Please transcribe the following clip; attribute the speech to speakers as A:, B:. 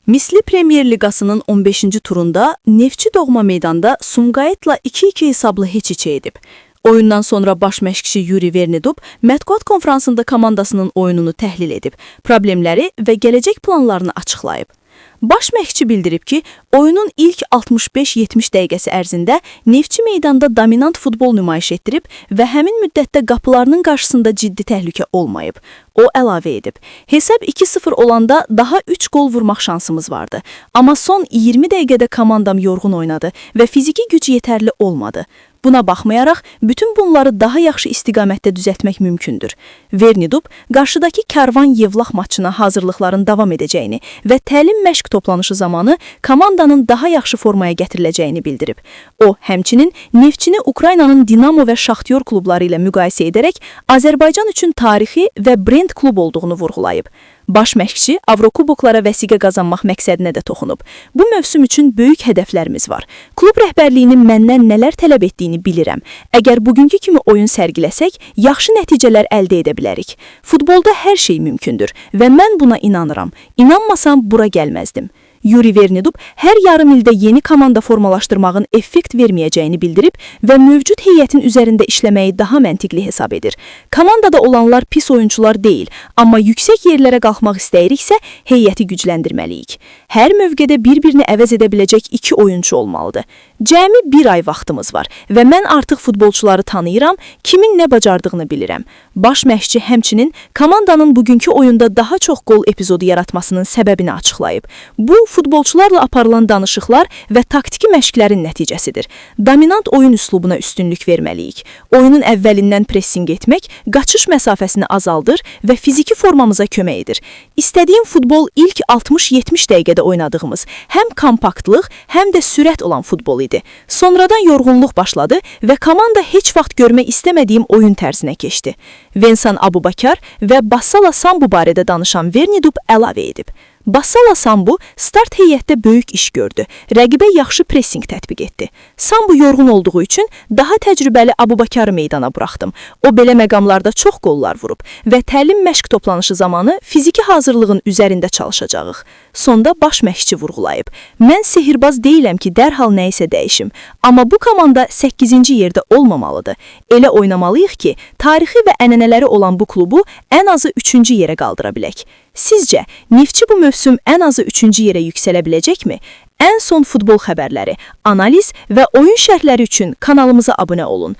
A: Misli Premyer Liqasının 15-ci turunda Neftçi doğma meydanda Sumqayıtla 2-2 hesablı heç-içə edib. Oyundan sonra baş məşqçi Yuri Vernidub mətbuat konfransında komandasının oyununu təhlil edib, problemləri və gələcək planlarını açıqlayıb. Baş məşqçi bildirib ki, oyunun ilk 65-70 dəqiqəsi ərzində Neftçi meydanda dominant futbol nümayiş etdirib və həmin müddətdə qapılarının qarşısında ciddi təhlükə olmayıb. O əlavə edib, hesab 2-0 olanda daha 3 gol vurmaq şansımız vardı. Amma son 20 dəqiqədə komandam yorğun oynadı və fiziki güc yetərli olmadı. Buna baxmayaraq, bütün bunları daha yaxşı istiqamətdə düzəltmək mümkündür. Vernidub, qarşıdakı Karvan Yevlax maçına hazırlıqların davam edəcəyini və təlim məşq toplanışı zamanı komandanın daha yaxşı formaya gətiriləcəyini bildirib. O, həmçinin Neftçini Ukraynanın Dinamo və Şaxtyor klubları ilə müqayisə edərək Azərbaycan üçün tarixi və brend klub olduğunu vurğulayıb. Baş məşqçi Avrokuboklara vəsiqə qazanmaq məqsədinə də toxunub. Bu mövsüm üçün böyük hədəflərimiz var. Klub rəhbərliyinin məndən nələr tələb etdiyini bilirəm. Əgər bugünkü kimi oyun sərgiləsək, yaxşı nəticələr əldə edə bilərik. Futbolda hər şey mümkündür və mən buna inanıram. İnanmasam bura gəlməzdim. Yuri Vernidub hər yarım ildə yeni komanda formalaşdırmağın effekt verməyəcəyini bildirib və mövcud heyətin üzərində işləməyi daha məntiqli hesab edir. Komandada olanlar pis oyuncular deyil, amma yüksək yerlərə qalxmaq istəyiriksə, heyəti gücləndirməliyik. Hər mövqedə bir-birini əvəz edə biləcək 2 oyuncu olmalıdır. Cəmi 1 ay vaxtımız var və mən artıq futbolçuları tanıyıram, kimin nə bacardığını bilirəm. Baş məşqçi həmçinin komandanın bugünkü oyunda daha çox gol epizodu yaratmasının səbəbini açıqlayıb. Bu, futbolçularla aparılan danışıqlar və taktiki məşqlərin nəticəsidir. Dominant oyun üslubuna üstünlük verməliyik. Oyunun əvvəlindən pressing etmək, qaçış məsafəsini azaldır və fiziki formamıza kömək edir. İstədiyim futbol ilk 60-70 dəqiqədə oynadığımız həm kompaktlıq, həm də sürət olan futbol idi. Sonradan yorğunluq başladı və komanda heç vaxt görmək istəmədiyim oyun tərzinə keçdi. Vensan Abubakar və Bassala Sambu barədə danışan Vernidub əlavə edib. Bassala Sambu start heyətdə böyük iş gördü. Rəqibə yaxşı pressing tətbiq etdi. Sambu yorğun olduğu üçün daha təcrübəli Abubakarı meydana buraxdım. O belə məqamlarda çox qollar vurub və təlim məşq toplanışı zamanı fiziki hazırlığın üzərində çalışacağıq. Sonda baş məşqçi vurğulayıb. Mən sehirbaz deyiləm ki, dərhal nəyisə dəyişim. Amma bu komanda 8-ci yerdə olmamalıdır. Elə oynamalıyıq ki, tarixi və ənənələri olan bu klubu ən azı 3-cü yerə qaldıra bilək. Sizcə, Neftçi bu mövsüm ən azı 3-cü yerə yüksələ biləcəkmi? Ən son futbol xəbərləri, analiz və oyun şərhləri üçün kanalımıza abunə olun.